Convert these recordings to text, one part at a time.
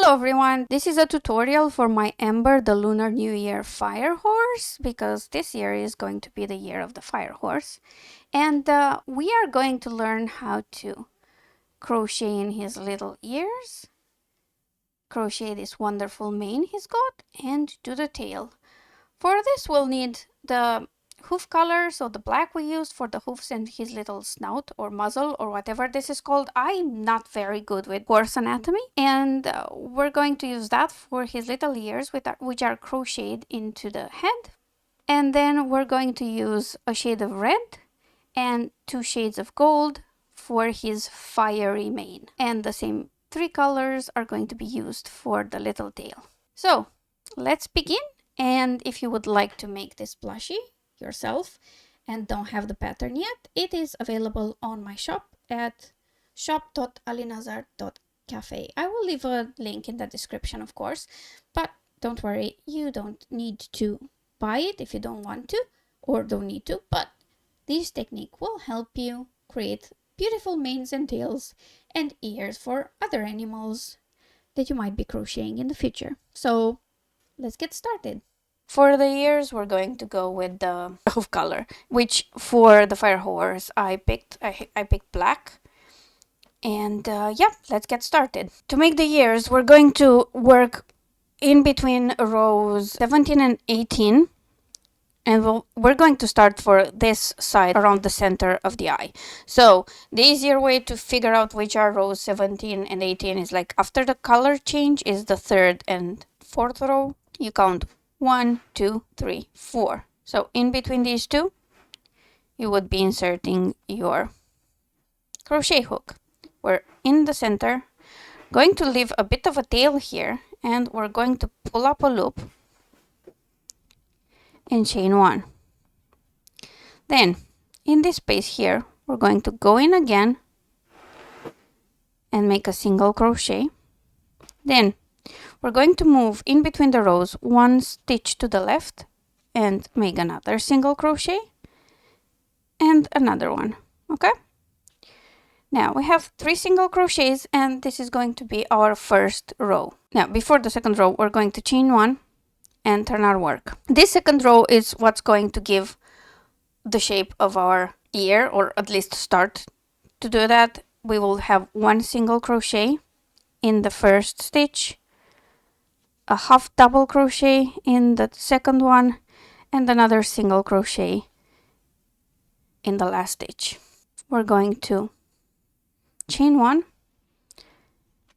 Hello everyone, this is a tutorial for my Ember the Lunar New Year Fire Horse, because this year is going to be the year of the Fire Horse. And we are going to learn how to crochet in his little ears, crochet this wonderful mane he's got, and do the tail. For this we'll need the hoof color, so the black we used for the hoofs and his little snout or muzzle or whatever this is called. I'm not very good with horse anatomy, and we're going to use that for his little ears, which are crocheted into the head. And then we're going to use a shade of red and 2 shades of gold for his fiery mane. And the same 3 colors are going to be used for the little tail. So let's begin. And if you would like to make this plushie yourself and don't have the pattern yet, it is available on my shop at shop.alinazar.cafe. I will leave a link in the description, of course, but don't worry, you don't need to buy it if you don't want to or don't need to, but this technique will help you create beautiful manes and tails and ears for other animals that you might be crocheting in the future. So let's get started. For the ears, we're going to go with the hoof color, which for the fire horse I picked black. And yeah, let's get started. To make the ears, we're going to work in between rows 17 and 18. And we're going to start for this side around the center of the eye. So the easier way to figure out which are rows 17 and 18 is like after the color change is the 3rd and 4th row. You count 1, 2, 3, 4. So in between these two, you would be inserting your crochet hook. We're in the center, going to leave a bit of a tail here, and we're going to pull up a loop and chain 1. Then in this space here, we're going to go in again and make a single crochet. Then we're going to move in between the rows 1 stitch to the left and make another single crochet and another one. Okay, now we have 3 single crochets, and this is going to be our first row. Now before the second row, we're going to chain 1 and turn our work. This second row is what's going to give the shape of our ear, or at least start to do that. We will have 1 single crochet in the first stitch, a half double crochet in the second one, and another single crochet in the last stitch. We're going to chain 1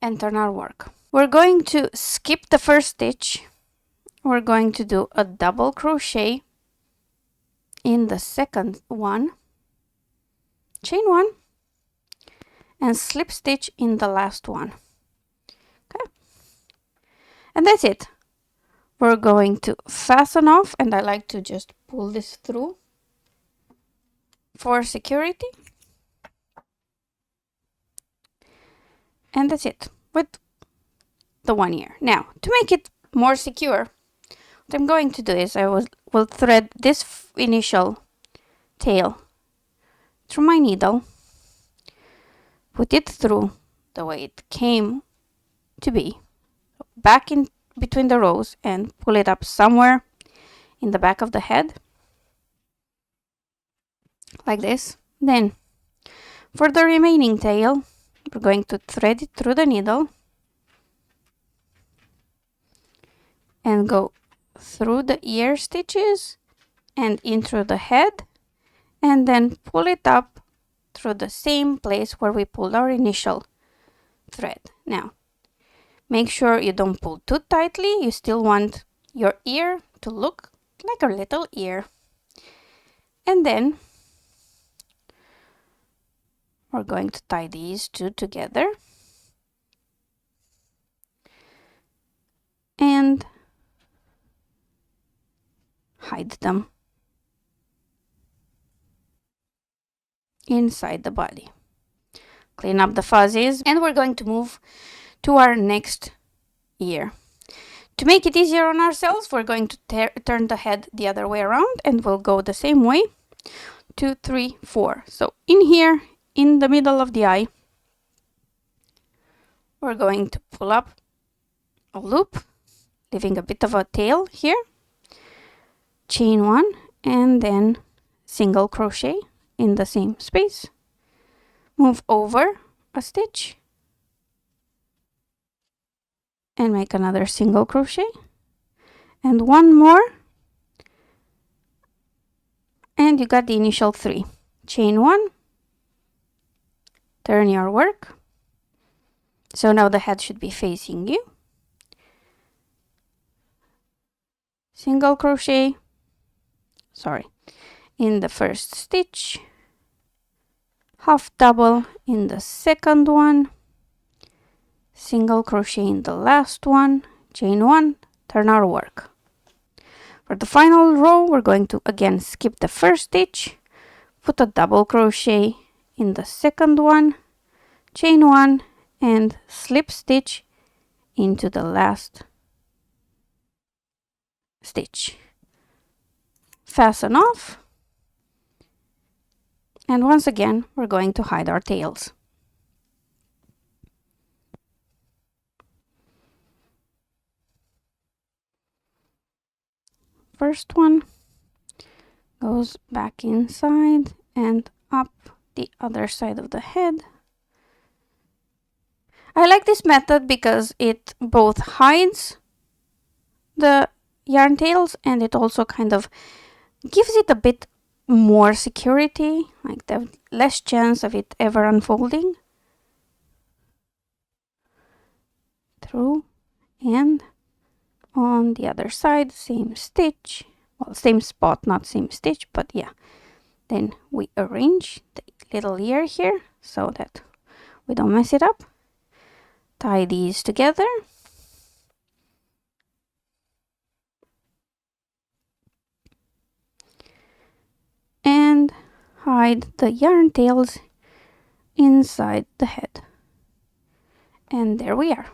and turn our work. We're going to skip the first stitch. We're going to do a double crochet in the second one, chain 1, and slip stitch in the last one. Okay, and that's it. We're going to fasten off, and I like to just pull this through for security. And that's it with the 1 ear. Now, to make it more secure, what I'm going to do is I will thread this initial tail through my needle, put it through the way it came to be, back in between the rows, and pull it up somewhere in the back of the head, like this. Then for the remaining tail, we're going to thread it through the needle and go through the ear stitches and in through the head, and then pull it up through the same place where we pulled our initial thread. Now make sure you don't pull too tightly. You still want your ear to look like a little ear. And then we're going to tie these two together and hide them inside the body. Clean up the fuzzies, and we're going to move to our next ear. To make it easier on ourselves, we're going to turn the head the other way around, and we'll go the same way. 2, 3, 4. So in here, in the middle of the eye, we're going to pull up a loop, leaving a bit of a tail here, chain 1, and then single crochet in the same space, move over a stitch and make another single crochet, and one more, and you got the initial 3. Chain 1, turn your work. So now the head should be facing you. Single crochet, in the first stitch, half double in the second one, single crochet in the last one, chain 1, turn our work. For the final row, we're going to again skip the first stitch, put a double crochet in the second one, chain 1, and slip stitch into the last stitch. Fasten off, and once again we're going to hide our tails. First one goes back inside and up the other side of the head. I like this method because it both hides the yarn tails and it also kind of gives it a bit more security, like the less chance of it ever unfolding. Through, and on the other side, same stitch, well, same spot, not same stitch, but yeah. Then we arrange the little ear here so that we don't mess it up. Tie these together. And hide the yarn tails inside the head. And there we are.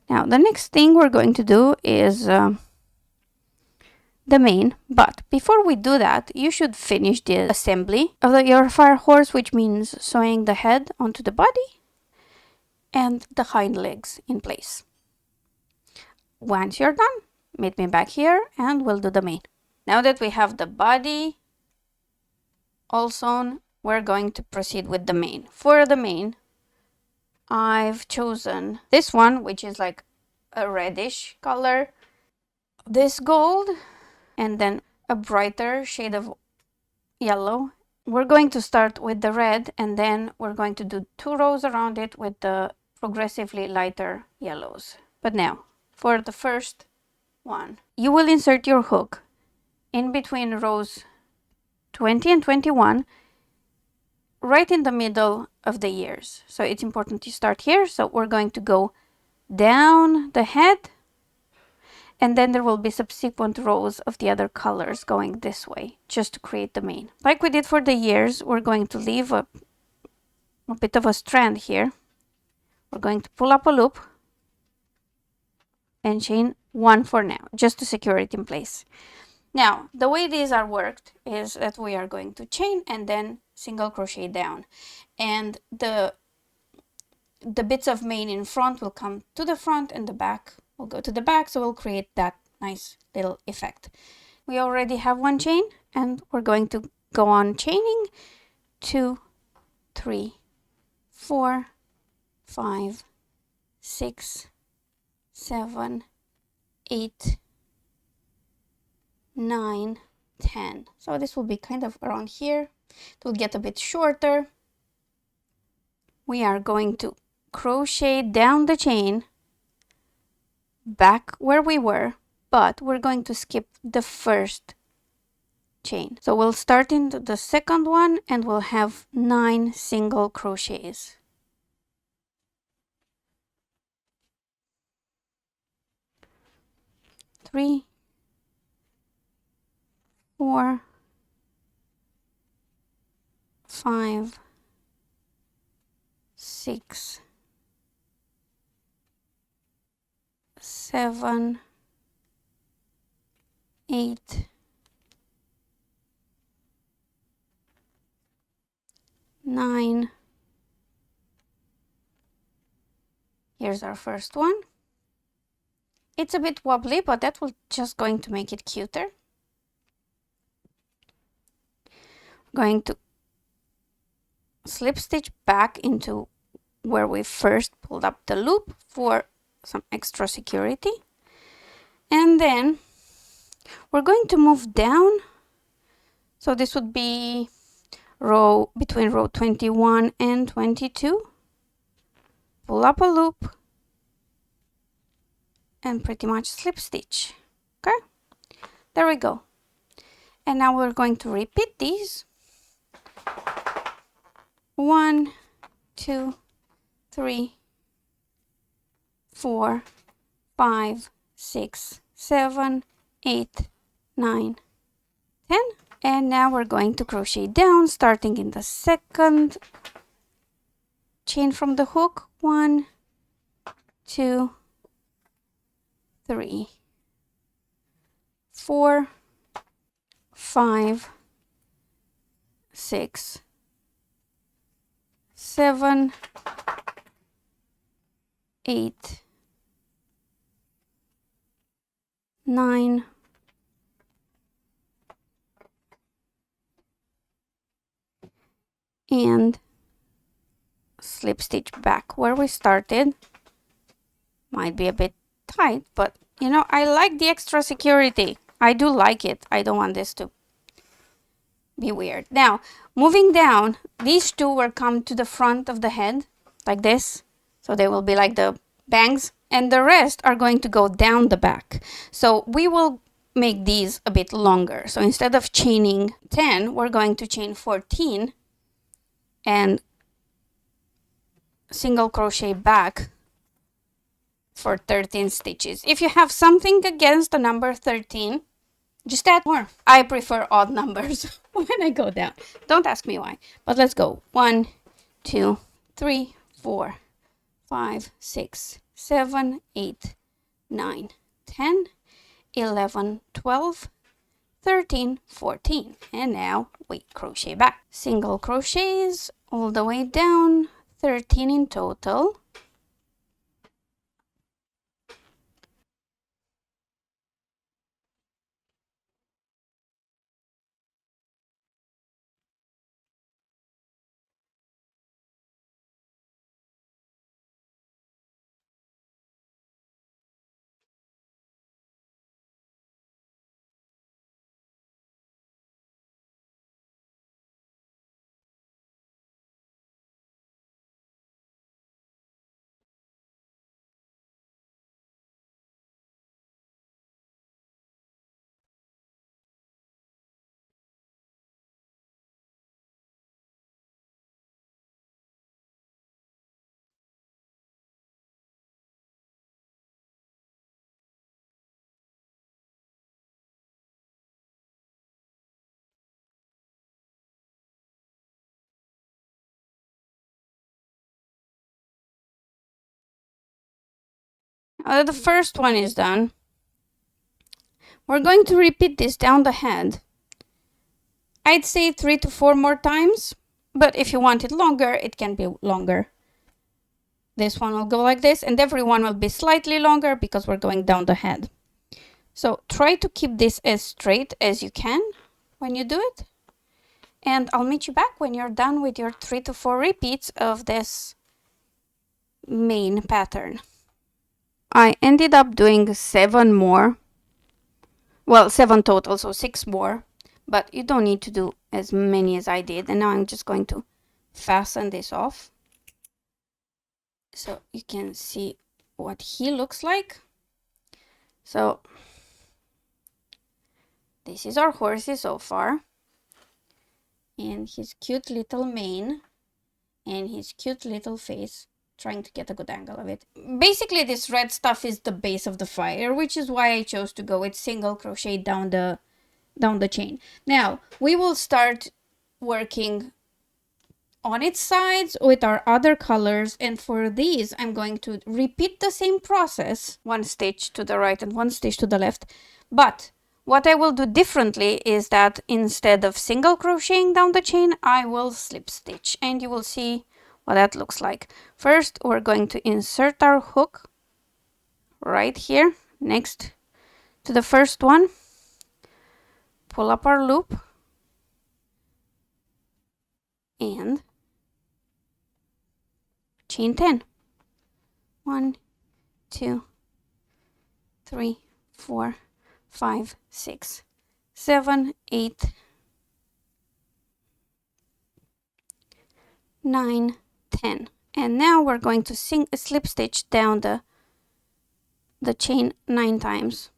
Now the next thing we're going to do is the mane, but before we do that, you should finish the assembly of your fire horse, which means sewing the head onto the body and the hind legs in place. Once you're done, meet me back here and we'll do the mane. Now that we have the body all sewn, we're going to proceed with the mane. For the mane, I've chosen this one, which is like a reddish color, this gold, and then a brighter shade of yellow. We're going to start with the red, and then we're going to do 2 rows around it with the progressively lighter yellows. But now, for the first one, you will insert your hook in between rows 20 and 21, right in the middle of the ears. So it's important to start here. So we're going to go down the head, and then there will be subsequent rows of the other colors going this way, just to create the mane. Like we did for the ears, we're going to leave a bit of a strand here. We're going to pull up a loop and chain 1 for now, just to secure it in place. Now, the way these are worked is that we are going to chain and then single crochet down. And the bits of mane in front will come to the front and the back will go to the back, so we'll create that nice little effect. We already have 1 chain, and we're going to go on chaining 2, 3, 4, 5, 6, 7, 8, 9, 10. So this will be kind of around here. It will get a bit shorter. We are going to crochet down the chain back where we were, but we're going to skip the first chain. So we'll start into the second one and we'll have 9 single crochets. Three, 4, 5, 6, 7, 8, 9. Here's our first one. It's a bit wobbly, but that will just going to make it cuter. Going to slip stitch back into where we first pulled up the loop for some extra security. And then we're going to move down. So this would be between row 21 and 22. Pull up a loop and pretty much slip stitch. Okay, there we go. And now we're going to repeat these. 1, 2, 3, 4, 5, 6, 7, 8, 9, 10. And now we're going to crochet down, starting in the second chain from the hook. 1, 2, 3, 4, 5, 6, 7, 8, 9, 10, and slip stitch back where we started. Might be a bit tight, but you know, I like the extra security. I do like it. I don't want this to be weird. Now, moving down, these two will come to the front of the head, like this. So they will be like the bangs, and the rest are going to go down the back. So we will make these a bit longer. So instead of chaining 10, we're going to chain 14 and single crochet back for 13 stitches. If you have something against the number 13, just add more. I prefer odd numbers when I go down. Don't ask me why, but let's go. 1, 2, 3, 4, 5, 6, 7, 8, 9, 10, 11, 12, 13, 14. And now we crochet back. Single crochets all the way down, 13 in total. The first one is done. We're going to repeat this down the head. I'd say 3 to 4 more times, but if you want it longer, it can be longer. This one will go like this, and every one will be slightly longer because we're going down the head. So try to keep this as straight as you can when you do it. And I'll meet you back when you're done with your 3 to 4 repeats of this main pattern. I ended up doing 7 more. Well, 7 total, so 6 more. But you don't need to do as many as I did. And now I'm just going to fasten this off, so you can see what he looks like. So this is our horsey so far, and his cute little mane and his cute little face, trying to get a good angle of it. Basically, this red stuff is the base of the fire, which is why I chose to go with single crochet down the chain. Now we will start working on its sides with our other colors, and for these I'm going to repeat the same process, 1 stitch to the right and 1 stitch to the left. But what I will do differently is that instead of single crocheting down the chain, I will slip stitch, and you will see what that looks like. First, we're going to insert our hook right here next to the first one, pull up our loop and chain 10. 1, 2, 3, 4, 5, 6, 7, 8, 9, 10. And now we're going to slip stitch down the chain 9 times.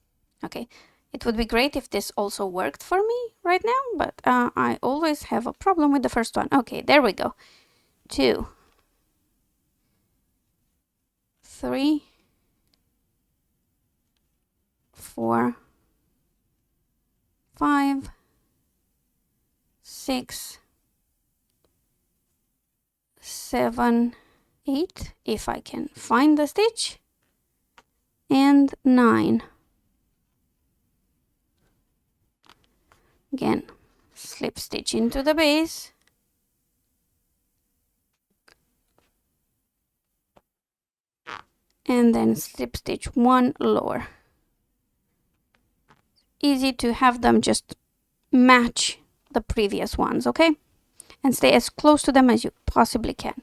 Okay, it would be great if this also worked for me right now, but I always have a problem with the first one. Okay, there we go. 2, 3, 4, 5, 6, 7, 8, if I can find the stitch, and 9. Again, slip stitch into the base, and then slip stitch 1 lower. Easy to have them just match the previous ones, okay? And stay as close to them as you possibly can.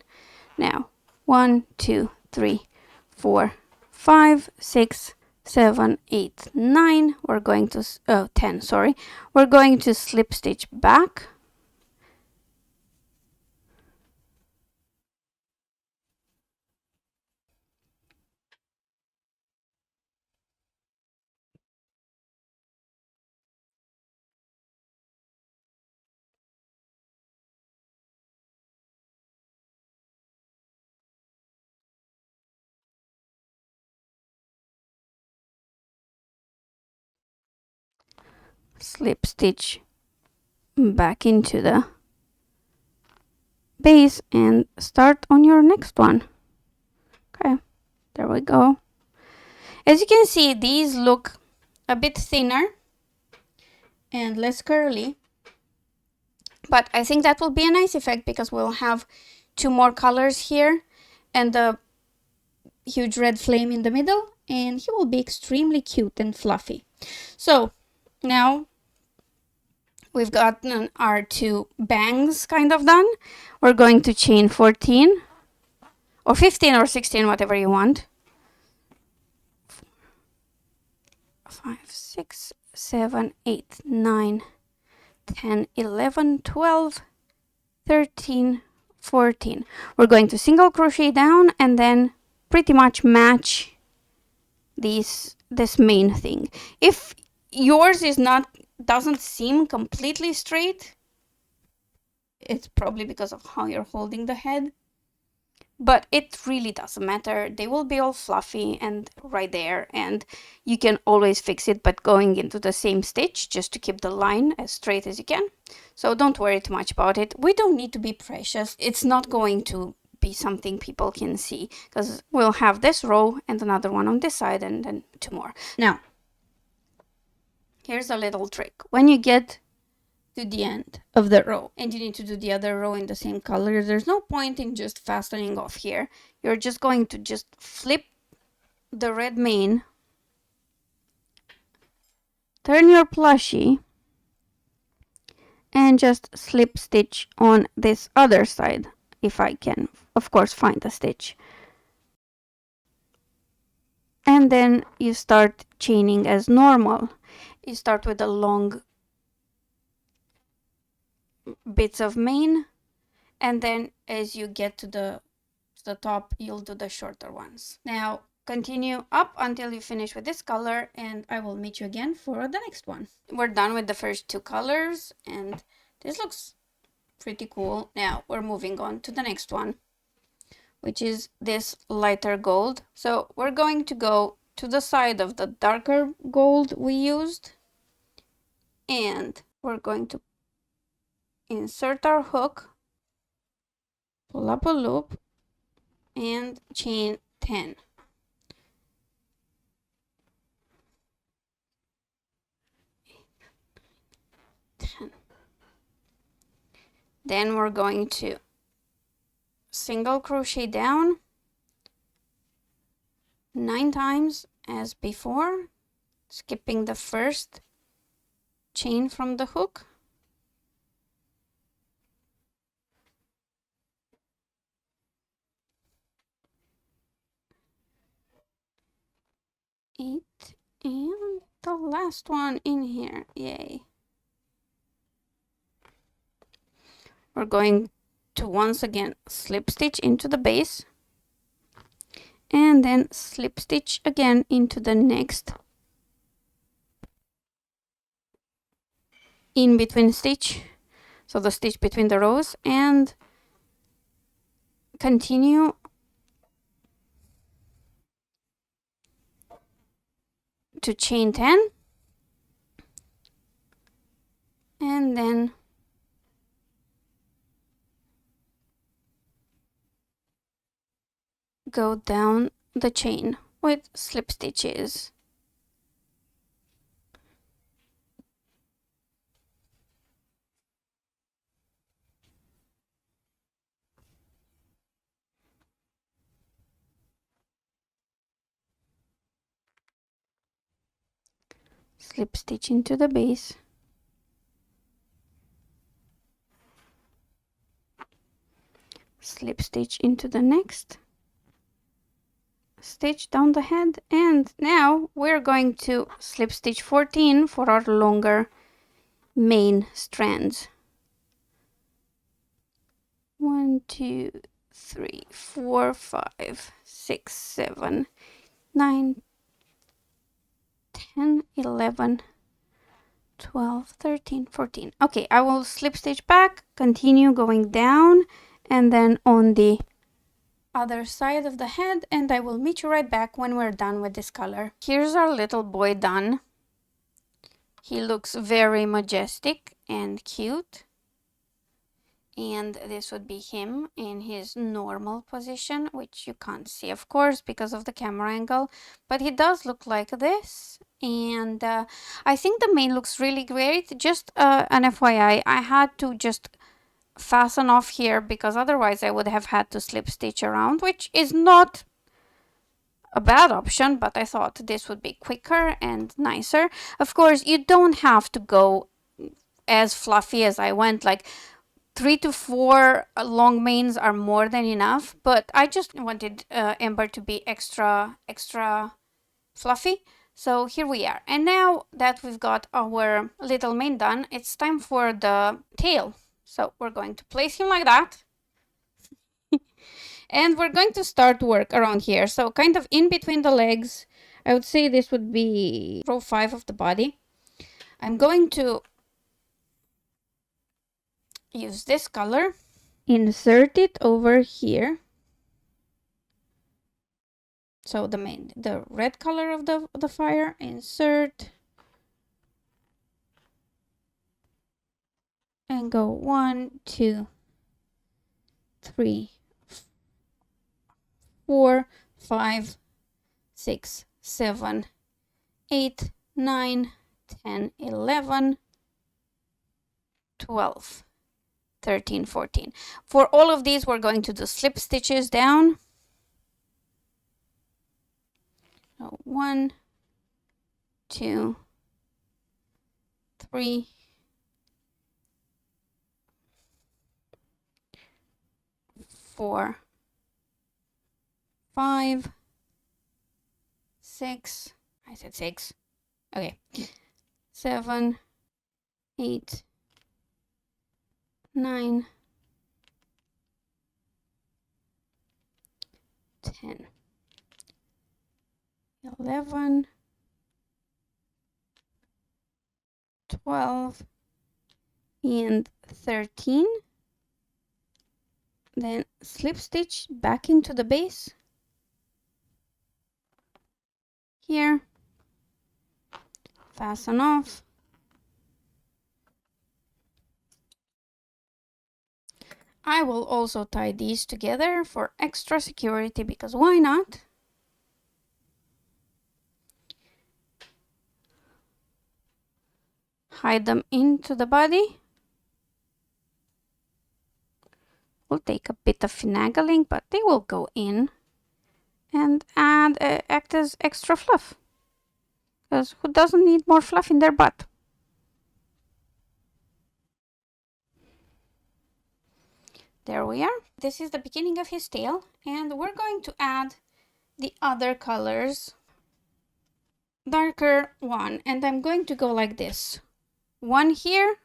Now, 1, 2, 3, 4, 5, 6, 7, 8, 9. We're going to 10, sorry. We're going to slip stitch back. Slip stitch back into the base and start on your next one. Okay, there we go. As you can see, these look a bit thinner and less curly, but I think that will be a nice effect because we'll have 2 more colors here and the huge red flame in the middle, and he will be extremely cute and fluffy. So now we've gotten our 2 bangs kind of done. We're going to chain 14 or 15 or 16, whatever you want. 5, 6, 7, 8, 9, 10, 11, 12, 13, 14. We're going to single crochet down and then pretty much match this main thing. If yours doesn't seem completely straight, it's probably because of how you're holding the head, but it really doesn't matter. They will be all fluffy and right there, and you can always fix it by going into the same stitch just to keep the line as straight as you can. So don't worry too much about it. We don't need to be precious. It's not going to be something people can see because we'll have this row and another one on this side and then 2 more. Now, here's a little trick. When you get to the end of the row and you need to do the other row in the same color, there's no point in just fastening off here. You're just going to just flip the red mane, turn your plushie, and just slip stitch on this other side, if I can, of course, find the stitch. And then you start chaining as normal. You start with the long bits of mane, and then as you get to the top, you'll do the shorter ones. Now continue up until you finish with this color, and I will meet you again for the next one. We're done with the first 2 colors, and this looks pretty cool. Now we're moving on to the next one, which is this lighter gold. So we're going to go to the side of the darker gold we used, and we're going to insert our hook, pull up a loop, and chain 10. 10. Then we're going to single crochet down 9 times as before, skipping the first chain from the hook. Eight, and the last one in here. Yay. We're going to once again slip stitch into the base and then slip stitch again into the next in between stitch, so the stitch between the rows, and continue to chain 10 and then go down the chain with slip stitches. Slip stitch into the base, slip stitch into the next, stitch down the head, and now we're going to slip stitch 14 for our longer main strands. 1, 2, 3, 4, 5, 6, 7, 9, 10, 11, 12, 13, 14. Okay, I will slip stitch back, continue going down, and then on the other side of the head, and I will meet you right back when we're done with this color. Here's our little boy done. He looks very majestic and cute. And this would be him in his normal position, which you can't see, of course, because of the camera angle, but he does look like this. And I think the mane looks really great. Just an FYI, I had to just fasten off here because otherwise I would have had to slip stitch around, which is not a bad option, but I thought this would be quicker and nicer. Of course, you don't have to go as fluffy as I went, like 3 to 4 long manes are more than enough, but I just wanted Ember to be extra fluffy. So here we are. And now that we've got our little mane done, it's time for the tail. So we're going to place him like that. And we're going to start work around here. So kind of in between the legs, I would say this would be row 5 of the body. I'm going to use this color, insert it over here. So the red color of the fire, insert, and go 1, 2, 3, 4, 5, 6, 7, 8, 9, 10, 11, 12, 13, 14. For all of these, we're going to do slip stitches down. So 1, 2, 3, 4, 5, 6. I said 6. Okay. 7, 8, 9, 10, 11, 12, and 13. Then slip stitch back into the base here, fasten off, I will also tie these together for extra security, because why not? Hide them into the body. Will take a bit of finagling, but they will go in. and act as extra fluff. Because who doesn't need more fluff in their butt? There we are. This is the beginning of his tail, and we're going to add the other colors. Darker one, and I'm going to go like this. One here,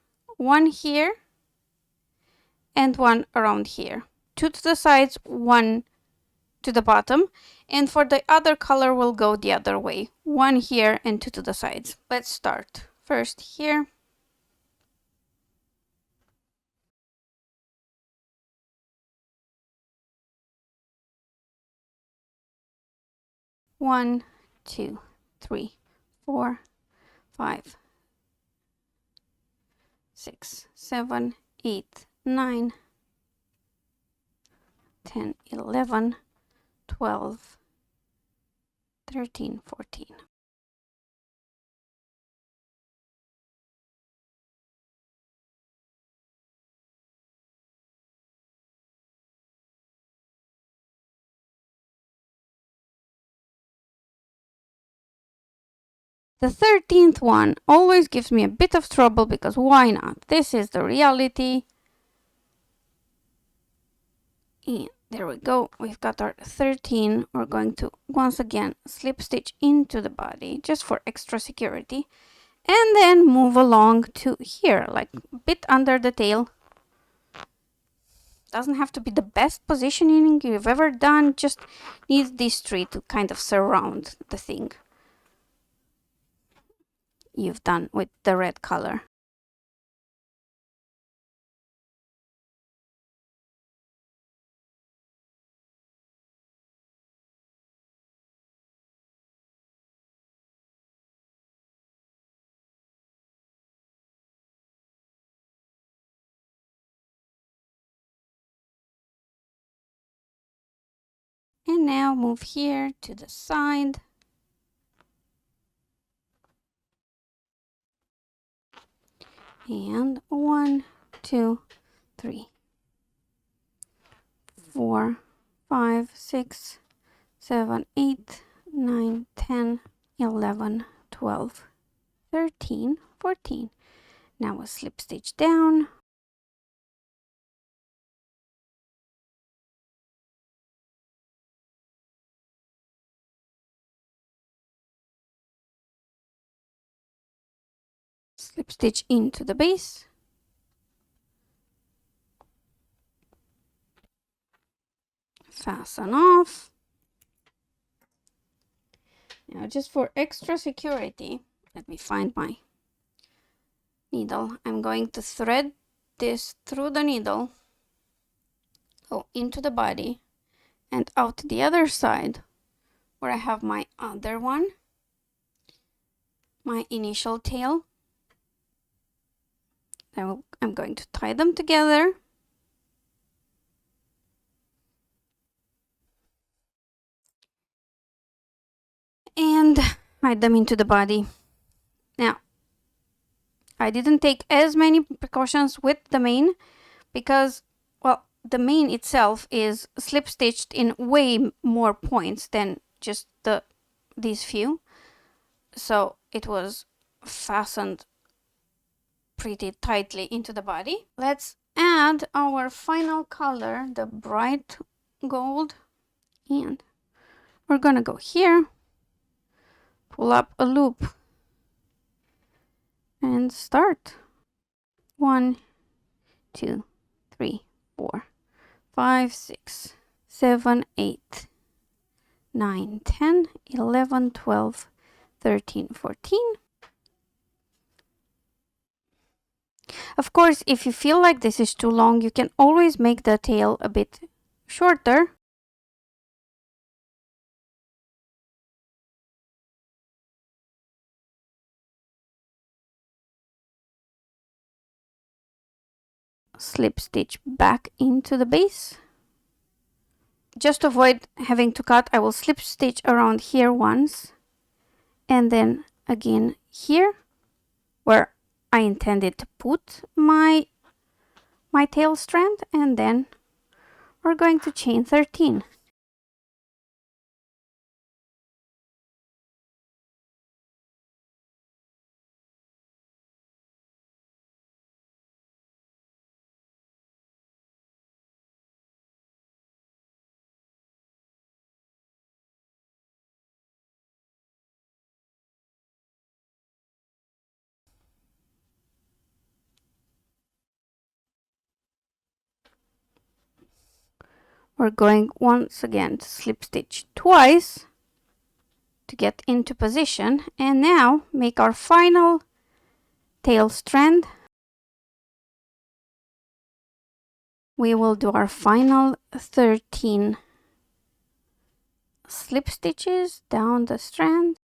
and one around here. Two to the sides, one to the bottom, and for the other color we'll go the other way. One here and two to the sides. Let's start. First here. One, two, three, 4, 5, 6, 7, 8, 9, 10, 11, 12, 13, 14. The 13th one always gives me a bit of trouble because why not? This is the reality. And there we go. We've got our 13. We're going to once again slip stitch into the body just for extra security. And then move along to here, like a bit under the tail. Doesn't have to be the best positioning you've ever done, just needs these three to kind of surround the thing you've done with the red color. And now move here to the side. And 1, 2, 3, 4, 5, 6, 7, 8, 9, 10, 11, 12, 13, 14. Now a slip stitch down. Slip stitch into the base. Fasten off. Now just for extra security, let me find my needle. I'm going to thread this through the needle, go into the body, and out the other side where I have my other one, my initial tail. Now I'm going to tie them together. And hide them into the body. Now, I didn't take as many precautions with the mane because, well, the mane itself is slip stitched in way more points than just these few. So it was fastened pretty tightly into the body. Let's add our final color, the bright gold, and we're gonna go here, pull up a loop, and start. 1, 2, 3, 4, 5, 6, 7, 8, 9, 10, 11, 12, 13, 14. Of course, if you feel like this is too long, you can always make the tail a bit shorter. Slip stitch back into the base. Just to avoid having to cut, I will slip stitch around here once, and then again here where I intended to put my tail strand, and then we're going to chain 13. We're going once again to slip stitch twice to get into position, and now make our final tail strand. We will do our final 13 slip stitches down the strand.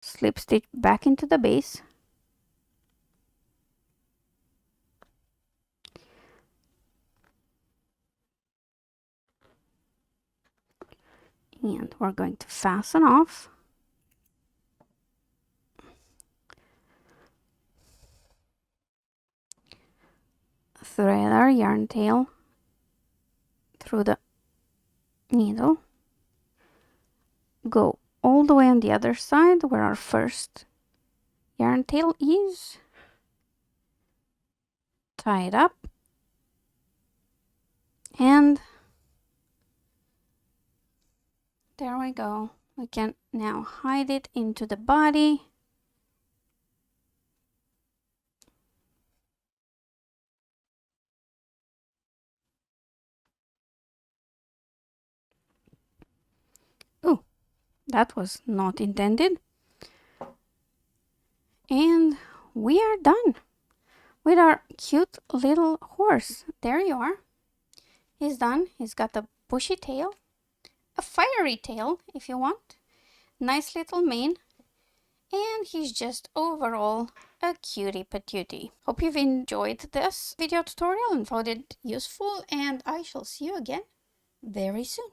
Slip stitch back into the base. And we're going to fasten off. Thread our yarn tail through the needle. Go all the way on the other side where our first yarn tail is. Tie it up. And there we go. We can now hide it into the body. Oh, that was not intended. And we are done with our cute little horse. There you are. He's done. He's got a bushy tail, a fiery tail if you want, nice little mane, and he's just overall a cutie patootie. Hope you've enjoyed this video tutorial and found it useful, and I shall see you again very soon.